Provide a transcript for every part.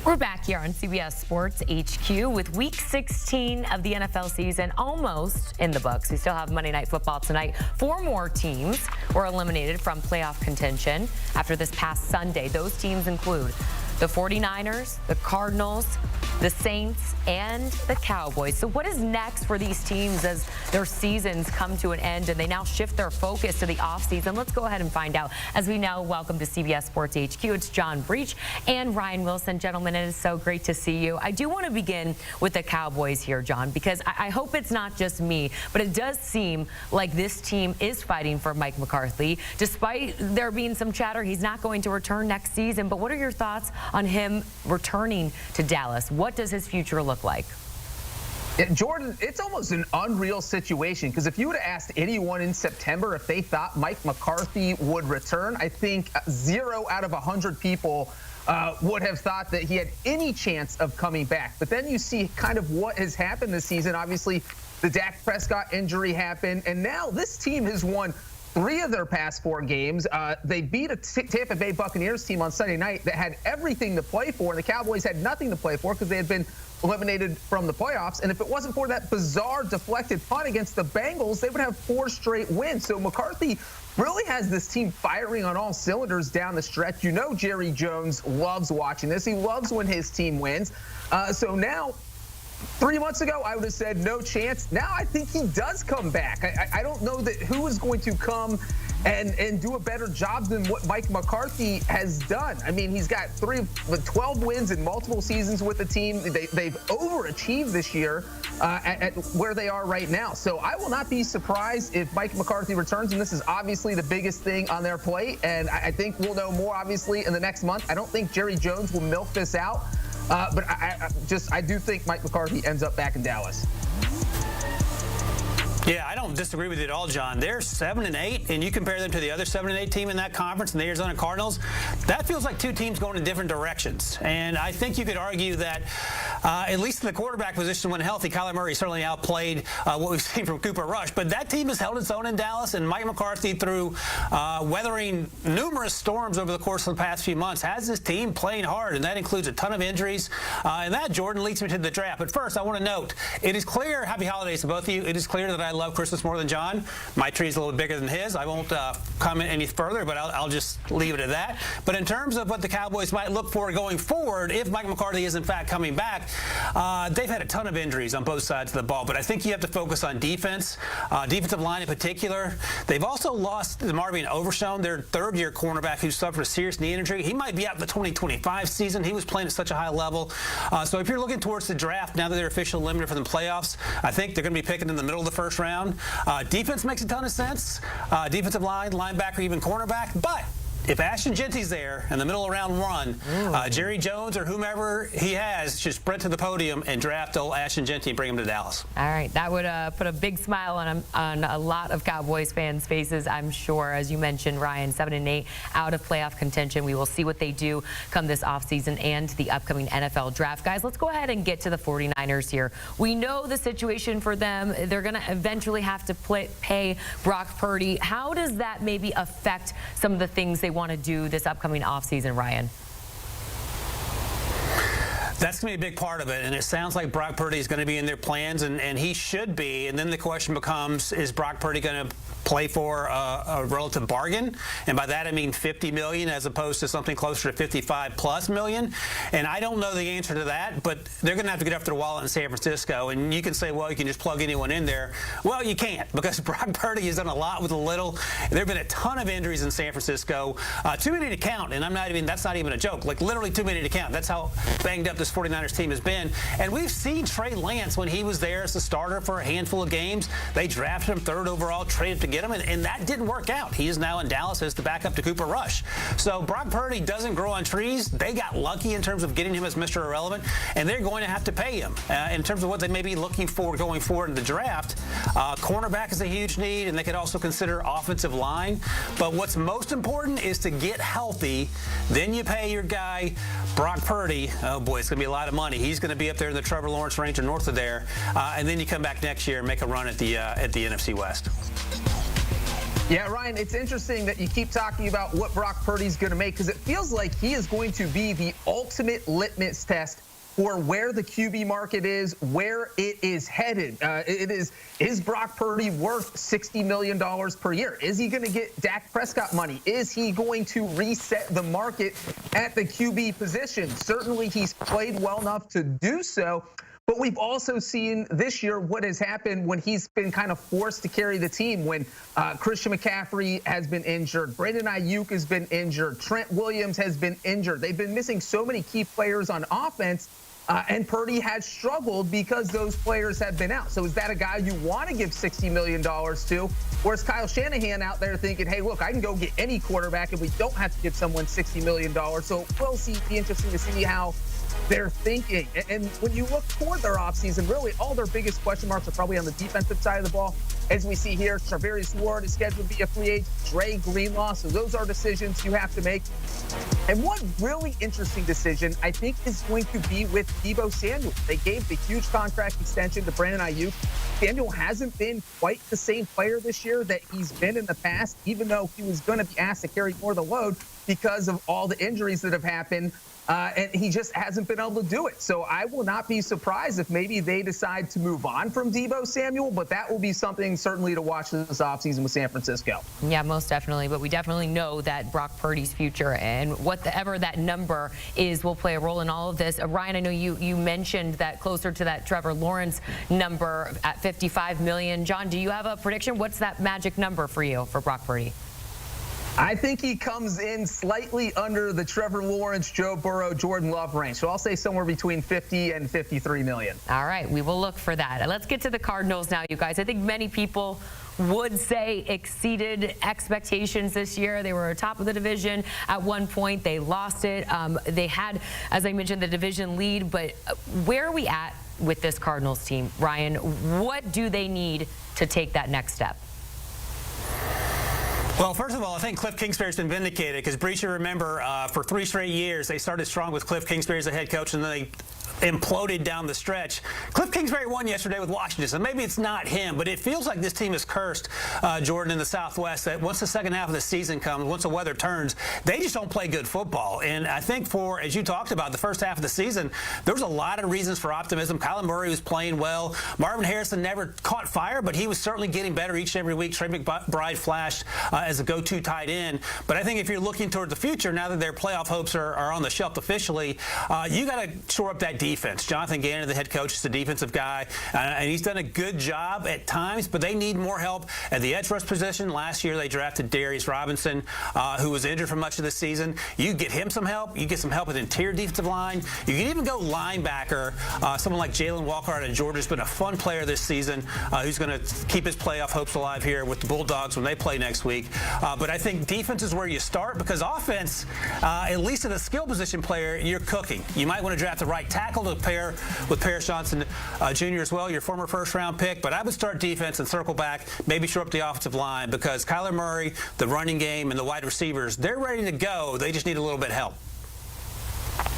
We're back here on CBS Sports HQ with Week 16 of the NFL season almost in the books. We still have Monday Night Football tonight. 4 more teams were eliminated from playoff contention after this past Sunday. Those teams include the 49ers, the Cardinals, the Saints, and the Cowboys. So what is next for these teams as their seasons come to an end and they now shift their focus to the offseason? Let's go ahead and find out as we now welcome to CBS Sports HQ. It's John Breech and Ryan Wilson. Gentlemen, it is so great to see you. I do want to begin with the Cowboys here, John, because I hope it's not just me, but it does seem like this team is fighting for Mike McCarthy. Despite there being some chatter, he's not going to return next season. But what are your thoughts on him returning to Dallas? What does his future look like? Jordan, it's almost an unreal situation because if you would have asked anyone in September if they thought Mike McCarthy would return, I think 0 out of 100 people would have thought that he had any chance of coming back. But then you see kind of what has happened this season. Obviously, the Dak Prescott injury happened, and now this team has won 3 of their past 4 games. They beat a Tampa Bay Buccaneers team on Sunday night that had everything to play for, and the Cowboys had nothing to play for because they had been eliminated from the playoffs. And if it wasn't for that bizarre deflected punt against the Bengals, they would have 4 straight wins. So McCarthy really has this team firing on all cylinders down the stretch. You know Jerry Jones loves watching this. He loves when his team wins. So now, 3 months ago, I would have said no chance. Now I think he does come back. I don't know that who is going to come and do a better job than what Mike McCarthy has done. I mean, he's got 12 wins in multiple seasons with the team. They've overachieved this year at where they are right now. So I will not be surprised if Mike McCarthy returns, and this is obviously the biggest thing on their plate. And I think we'll know more, obviously, in the next month. I don't think Jerry Jones will milk this out. But I do think Mike McCarthy ends up back in Dallas. Yeah, I don't disagree with you at all, John. They're 7-8, and you compare them to the other 7-8 team in that conference, and the Arizona Cardinals. That feels like 2 teams going in different directions. And I think you could argue that, at least in the quarterback position when healthy, Kyler Murray certainly outplayed what we've seen from Cooper Rush. But that team has held its own in Dallas, and Mike McCarthy, through weathering numerous storms over the course of the past few months, has his team playing hard, and that includes a ton of injuries. And that, Jordan, leads me to the draft. But first, I want to note, it is clear, happy holidays to both of you. It is clear that I love Christmas more than John. My tree is a little bigger than his. I won't comment any further, but I'll just leave it at that. But in terms of what the Cowboys might look for going forward, if Mike McCarthy is in fact coming back, they've had a ton of injuries on both sides of the ball. But I think you have to focus on defense, defensive line in particular. They've also lost Marvin Overshown, their 3rd-year cornerback who suffered a serious knee injury. He might be out in the 2025 season. He was playing at such a high level. So if you're looking towards the draft, now that they're officially limited for the playoffs, I think they're going to be picking in the middle of the first round. Defense makes a ton of sense. Defensive line, linebacker, even cornerback. But if Ashton Genty's there in the middle of round 1, Jerry Jones or whomever he has should sprint to the podium and draft old Ashton Genty and bring him to Dallas. All right, that would put a big smile on a lot of Cowboys fans' faces, I'm sure. As you mentioned, Ryan, 7-8 out of playoff contention. We will see what they do come this offseason and the upcoming NFL draft. Guys, let's go ahead and get to the 49ers here. We know the situation for them. They're going to eventually have to pay Brock Purdy. How does that maybe affect some of the things they want to do this upcoming offseason, Ryan? That's going to be a big part of it, and it sounds like Brock Purdy is going to be in their plans, and he should be. And then the question becomes, is Brock Purdy going to play for a relative bargain? And by that I mean $50 million as opposed to something closer to $55+ million. And I don't know the answer to that, but they're going to have to get after the wallet in San Francisco. And you can say, well, you can just plug anyone in there. Well, you can't, because Brock Purdy has done a lot with a little. There have been a ton of injuries in San Francisco, too many to count. And that's not even a joke. Like literally too many to count. That's how banged up this 49ers team has been. And we've seen Trey Lance when he was there as the starter for a handful of games. They drafted him 3rd overall, traded to get him, and that didn't work out. He is now in Dallas as the backup to Cooper Rush. So Brock Purdy doesn't grow on trees. They got lucky in terms of getting him as Mr. Irrelevant, and they're going to have to pay him. In terms of what they may be looking for going forward in the draft, cornerback is a huge need, and they could also consider offensive line. But what's most important is to get healthy. Then you pay your guy, Brock Purdy. Oh, boy, it's going to be a lot of money. He's going to be up there in the Trevor Lawrence range or north of there. And then you come back next year and make a run at the NFC West. Yeah, Ryan, it's interesting that you keep talking about what Brock Purdy's going to make, because it feels like he is going to be the ultimate litmus test for where the QB market is, where it is headed. Is Brock Purdy worth $60 million per year? Is he going to get Dak Prescott money? Is he going to reset the market at the QB position? Certainly, he's played well enough to do so. But we've also seen this year what has happened when he's been kind of forced to carry the team, when Christian McCaffrey has been injured, Brandon Ayuk has been injured, Trent Williams has been injured. They've been missing so many key players on offense, and Purdy has struggled because those players have been out. So is that a guy you want to give $60 million to? Or is Kyle Shanahan out there thinking, hey, look, I can go get any quarterback and we don't have to give someone $60 million? So we'll see. Be interesting to see how they're thinking. And when you look toward their offseason, really all their biggest question marks are probably on the defensive side of the ball. As we see here, Charvarius Ward is scheduled to be a free agent, Dre Greenlaw. So those are decisions you have to make. And one really interesting decision, I think, is going to be with Deebo Samuel. They gave the huge contract extension to Brandon Ayuk. Samuel hasn't been quite the same player this year that he's been in the past, even though he was going to be asked to carry more of the load because of all the injuries that have happened. And he just hasn't been able to do it. So I will not be surprised if maybe they decide to move on from Deebo Samuel, but that will be something certainly to watch this offseason with San Francisco. Yeah, most definitely. But we definitely know that Brock Purdy's future and whatever that number is will play a role in all of this. Ryan, I know you mentioned that closer to that Trevor Lawrence number at $55 million. John, do you have a prediction? What's that magic number for you for Brock Purdy? I think he comes in slightly under the Trevor Lawrence, Joe Burrow, Jordan Love range. So I'll say somewhere between 50 and 53 million. All right, we will look for that. Let's get to the Cardinals now, you guys. I think many people would say exceeded expectations this year. They were top of the division at one point. They lost it. They had, as I mentioned, the division lead. But where are we at with this Cardinals team, Ryan? What do they need to take that next step? Well, first of all, I think Cliff Kingsbury's been vindicated because, Breech, you remember, for 3 straight years, they started strong with Cliff Kingsbury as the head coach, and then they imploded down the stretch. Cliff Kingsbury won yesterday with Washington, so maybe it's not him, but it feels like this team is cursed, Jordan, in the Southwest, that once the second half of the season comes, once the weather turns, they just don't play good football. And I think for, as you talked about, the first half of the season, there was a lot of reasons for optimism. Kyler Murray was playing well. Marvin Harrison never caught fire, but he was certainly getting better each and every week. Trey McBride flashed as a go-to tight end. But I think if you're looking toward the future, now that their playoff hopes are on the shelf officially, you got to shore up that defense. Jonathan Gannon, the head coach, is a defensive guy, and he's done a good job at times, but they need more help at the edge rush position. Last year, they drafted Darius Robinson, who was injured for much of the season. You get him some help. You get some help with interior defensive line. You can even go linebacker. Someone like Jalen Walker out of Georgia has been a fun player this season, who's going to keep his playoff hopes alive here with the Bulldogs when they play next week. But I think defense is where you start, because offense, at least at a skill position player, you're cooking. You might want to draft the right tackle to pair with Paris Johnson Jr. as well, your former first-round pick. But I would start defense and circle back, maybe shore up the offensive line, because Kyler Murray, the running game, and the wide receivers, they're ready to go. They just need a little bit of help.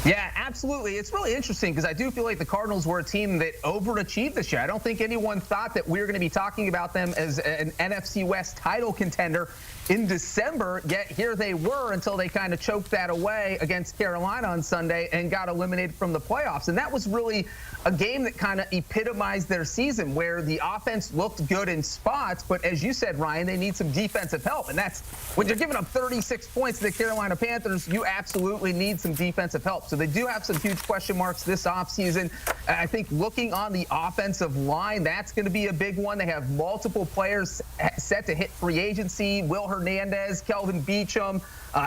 Yeah, absolutely. It's really interesting because I do feel like the Cardinals were a team that overachieved this year. I don't think anyone thought that we were going to be talking about them as an NFC West title contender in December, yet here they were until they kind of choked that away against Carolina on Sunday and got eliminated from the playoffs. And that was really a game that kind of epitomized their season, where the offense looked good in spots, but as you said, Ryan, they need some defensive help. And that's when you're giving up 36 points to the Carolina Panthers, you absolutely need some defensive help. So they do have some huge question marks this offseason. I think looking on the offensive line, that's going to be a big one. They have multiple players set to hit free agency. Will Hernandez, Kelvin Beachum,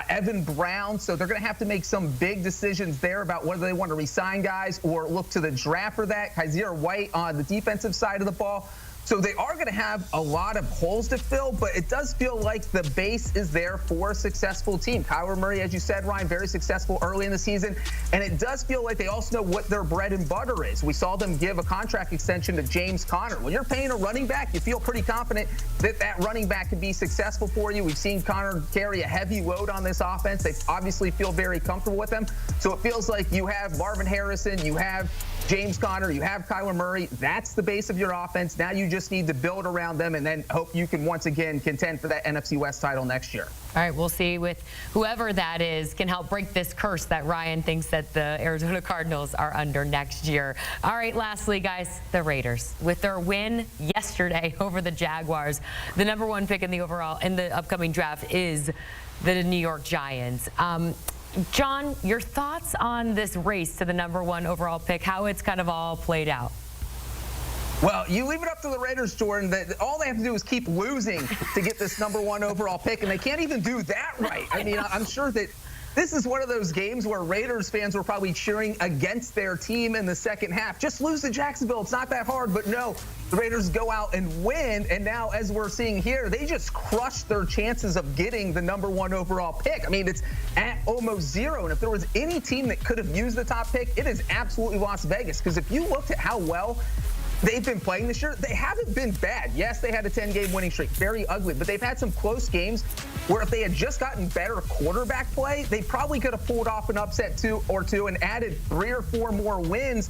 Evan Brown. So they're going to have to make some big decisions there about whether they want to re-sign guys or look to the draft for that. Kaiser White on the defensive side of the ball. So they are going to have a lot of holes to fill, but it does feel like the base is there for a successful team. Kyler Murray, as you said, Ryan, very successful early in the season. And it does feel like they also know what their bread and butter is. We saw them give a contract extension to James Conner. When you're paying a running back, you feel pretty confident that that running back can be successful for you. We've seen Conner carry a heavy load on this offense. They obviously feel very comfortable with him. So it feels like you have Marvin Harrison, you have James Conner, you have Kyler Murray. That's the base of your offense. Now you just need to build around them and then hope you can once again contend for that NFC West title next year. All right, we'll see with whoever that is can help break this curse that Ryan thinks that the Arizona Cardinals are under next year. All right, lastly, guys, the Raiders. With their win yesterday over the Jaguars, the #1 pick in the upcoming draft is the New York Giants. John, your thoughts on this race to the #1 overall pick, how it's kind of all played out? Well, you leave it up to the Raiders, Jordan. All they have to do is keep losing to get this #1 overall pick, and they can't even do that right. I mean, I'm sure that this is one of those games where Raiders fans were probably cheering against their team in the second half. Just lose to Jacksonville. It's not that hard. But no, the Raiders go out and win. And now, as we're seeing here, they just crushed their chances of getting the #1 overall pick. I mean, it's at almost zero. And if there was any team that could have used the top pick, it is absolutely Las Vegas. Because if you looked at how well they've been playing this year, they haven't been bad. Yes, they had a 10-game winning streak, very ugly, but they've had some close games where if they had just gotten better quarterback play, they probably could have pulled off an upset or two and added 3 or 4 more wins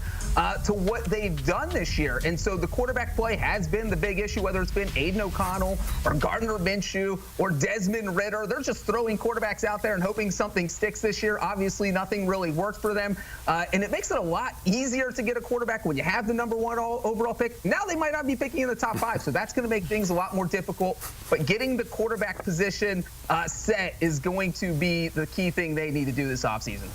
to what they've done this year. And so the quarterback play has been the big issue, whether it's been Aiden O'Connell or Gardner Minshew or Desmond Ridder. They're just throwing quarterbacks out there and hoping something sticks this year. Obviously, nothing really worked for them. And it makes it a lot easier to get a quarterback when you have the #1 overall pick. Now they might not be picking in the top 5, so that's going to make things a lot more difficult. But getting the quarterback position set is going to be the key thing they need to do this offseason.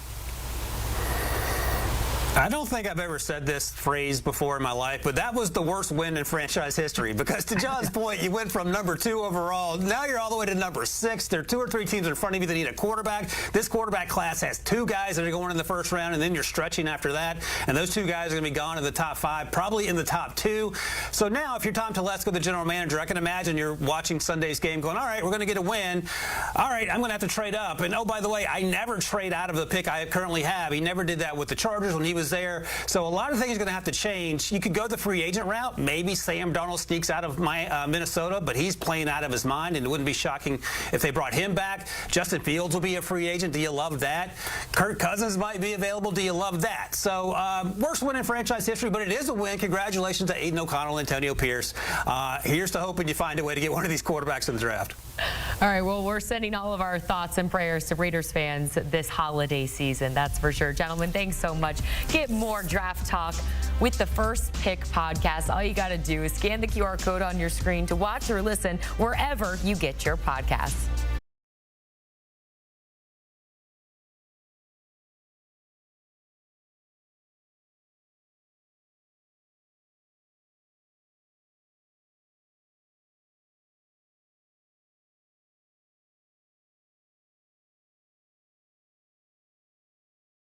I don't think I've ever said this phrase before in my life, but that was the worst win in franchise history. Because to John's point, you went from #2 overall. Now you're all the way to #6. There are 2 or 3 teams in front of you that need a quarterback. This quarterback class has 2 guys that are going in the first round, and then you're stretching after that. And those 2 guys are going to be gone in the top 5, probably in the top 2. So now, if you're Tom Telesco, the general manager, I can imagine you're watching Sunday's game going, all right, we're going to get a win. All right, I'm going to have to trade up. And, oh, by the way, I never trade out of the pick I currently have. He never did that with the Chargers when he was there. So a lot of things are going to have to change. You could go the free agent route. Maybe Sam Darnold sneaks out of Minnesota, but he's playing out of his mind, and it wouldn't be shocking if they brought him back. Justin Fields will be a free agent. Do you love that? Kirk Cousins might be available. Do you love that? So worst win in franchise history, but it is a win. Congratulations to Aiden O'Connell and Antonio Pierce. Here's to hoping you find a way to get one of these quarterbacks in the draft. All right, well, we're sending all of our thoughts and prayers to Raiders fans this holiday season. That's for sure. Gentlemen, thanks so much. Get more draft talk with the First Pick podcast. All you got to do is scan the QR code on your screen to watch or listen wherever you get your podcasts.